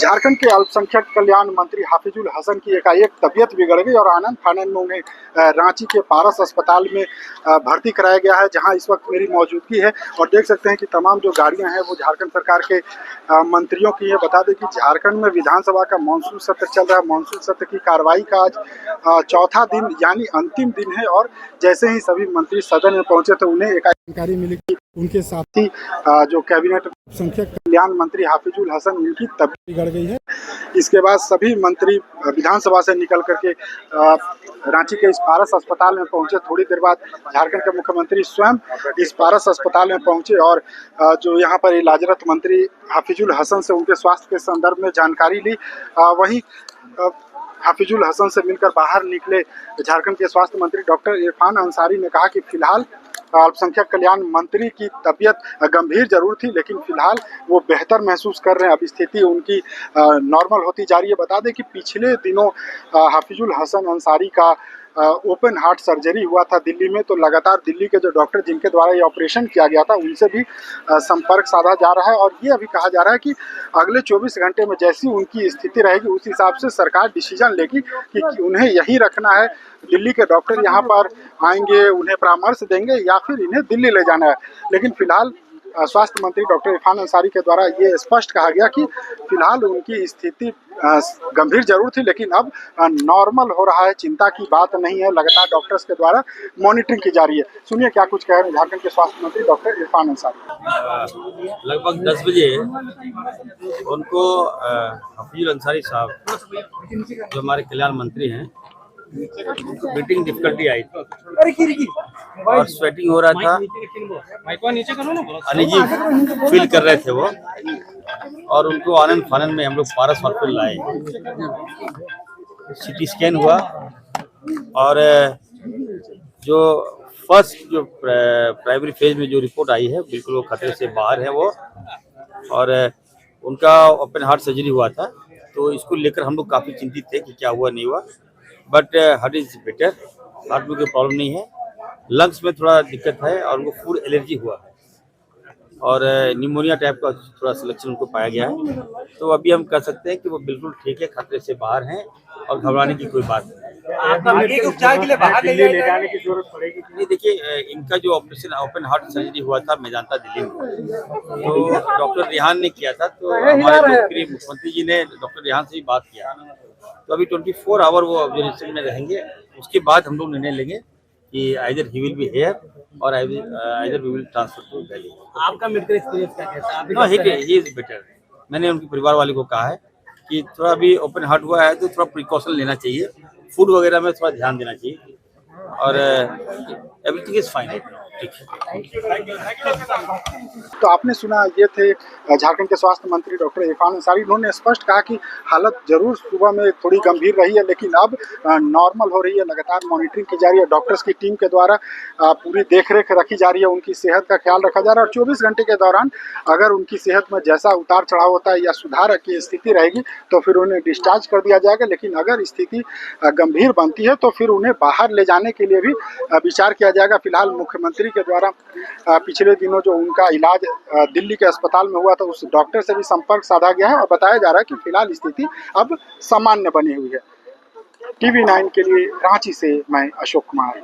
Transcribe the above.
झारखंड के अल्पसंख्यक कल्याण मंत्री हाफिजुल हसन की एकाएक तबीयत बिगड़ गई और आनंद फानन में उन्हें रांची के पारस अस्पताल में भर्ती कराया गया है, जहां इस वक्त मेरी मौजूदगी है। और देख सकते हैं कि तमाम जो गाड़ियां हैं वो झारखंड सरकार के मंत्रियों की है। बता दें कि झारखंड में विधानसभा का मानसून सत्र चल रहा है। मानसून सत्र की कार्रवाई का आज चौथा दिन यानी अंतिम दिन है और जैसे ही सभी मंत्री सदन में पहुंचे तो उन्हें एक जानकारी मिली कि उनके साथी जो कैबिनेट संख्यक कल्याण मंत्री हाफिजुल हसन, उनकी तबीयत बिगड़ गई है। इसके बाद सभी मंत्री विधानसभा से निकल करके रांची के इस पारस अस्पताल में पहुंचे। थोड़ी देर बाद झारखंड के मुख्यमंत्री स्वयं इस पारस अस्पताल में पहुंचे और जो यहाँ पर इलाजरत मंत्री हाफिजुल हसन से उनके स्वास्थ्य के संदर्भ में जानकारी ली। वहीं हाफिजुल हसन से मिलकर बाहर निकले झारखंड के स्वास्थ्य मंत्री डॉक्टर इरफान अंसारी ने कहा कि फिलहाल अल्पसंख्यक कल्याण मंत्री की तबीयत गंभीर जरूर थी, लेकिन फिलहाल वो बेहतर महसूस कर रहे हैं। अब स्थिति उनकी नॉर्मल होती जा रही है। बता दें कि पिछले दिनों हाफिजुल हसन अंसारी का ओपन हार्ट सर्जरी हुआ था दिल्ली में, तो लगातार दिल्ली के जो डॉक्टर जिनके द्वारा ये ऑपरेशन किया गया था उनसे भी संपर्क साधा जा रहा है। और ये अभी कहा जा रहा है कि अगले 24 घंटे में जैसी उनकी स्थिति रहेगी उस हिसाब से सरकार डिसीजन लेगी कि उन्हें यहीं रखना है। दिल्ली के डॉक्टर यहाँ पर आएंगे, उन्हें परामर्श देंगे या फिर इन्हें दिल्ली ले जाना है। लेकिन फिलहाल स्वास्थ्य मंत्री डॉक्टर इरफान अंसारी के द्वारा ये स्पष्ट कहा गया कि फिलहाल उनकी स्थिति गंभीर जरूर थी, लेकिन अब नॉर्मल हो रहा है, चिंता की बात नहीं है। लगातार डॉक्टर्स के द्वारा मॉनिटरिंग की जा रही है। सुनिए क्या कुछ कह रहे हैं झारखंड के स्वास्थ्य मंत्री डॉक्टर इरफान अंसारी। लगभग 10 बजे उनको हाफिजुल अंसारी साहब जो हमारे कल्याण मंत्री हैं, ब्रीथिंग डिफिकल्टी आई थी और स्वेटिंग हो रहा था, अनइजी फील कर रहे थे वो, और उनको आनंद फानन में हम लोग पारस हॉस्पिटल लाए। सीटी स्कैन हुआ और जो फर्स्ट जो प्राइमरी फेज में जो रिपोर्ट आई है बिल्कुल वो खतरे से बाहर है वो, और उनका ओपन हार्ट सर्जरी हुआ था। तो इसको लेकर हम लोग काफ़ी चिंतित थे कि क्या हुआ नहीं हुआ, but heart is better, heart में कोई प्रॉब्लम नहीं है। लंग्स में थोड़ा दिक्कत है और उनको फूड एलर्जी हुआ है और निमोनिया टाइप का थोड़ा सिलेक्शन उनको पाया गया है। तो अभी हम कह सकते हैं कि वो बिल्कुल ठीक है, खतरे से बाहर हैं और घबराने की कोई बात नहीं। उपचार के लिए बाहर ले जाने की जरूरत पड़ेगी? नहीं, देखिए इनका जो ऑपरेशन ओपन हार्ट सर्जरी हुआ था मेदांता दिल्ली में, तो डॉक्टर रेहान ने किया था। तो हमारे लोकप्रिय मुख्यमंत्री जी ने डॉक्टर रेहान से भी बात किया। तो अभी 24 आवर वो ऑब्जर्वेशन में रहेंगे। उसके बाद हम लोग निर्णय लेंगे कि either he will be here और either we will transfer to Delhi. आपका मेडिकल एक्सपीरियंस क्या कहता है? No, he is better. मैंने उनके परिवार वाले को कहा है कि थोड़ा अभी ओपन हार्ट हुआ है तो थोड़ा प्रिकॉशन लेना चाहिए, फूड वगैरह में थोड़ा ध्यान देना चाहिए और एवरीथिंग इज फाइन। तो आपने सुना, ये थे झारखंड के स्वास्थ्य मंत्री डॉक्टर इरफान अंसारी। उन्होंने स्पष्ट कहा कि हालत जरूर सुबह में थोड़ी गंभीर रही है, लेकिन अब नॉर्मल हो रही है। लगातार मॉनिटरिंग की जा रही है, डॉक्टर्स की टीम के द्वारा पूरी देखरेख रखी जा रही है, उनकी सेहत का ख्याल रखा जा रहा है। और 24 घंटे के दौरान अगर उनकी सेहत में जैसा उतार चढ़ाव होता है या सुधार की स्थिति रहेगी तो फिर उन्हें डिस्चार्ज कर दिया जाएगा। लेकिन अगर स्थिति गंभीर बनती है तो फिर उन्हें बाहर ले जाने के लिए भी विचार किया जाएगा। फिलहाल मुख्यमंत्री के द्वारा पिछले दिनों जो उनका इलाज दिल्ली के अस्पताल में हुआ था उस डॉक्टर से भी संपर्क साधा गया है और बताया जा रहा है कि फिलहाल स्थिति अब सामान्य बनी हुई है। TV9 के लिए रांची से मैं अशोक कुमार।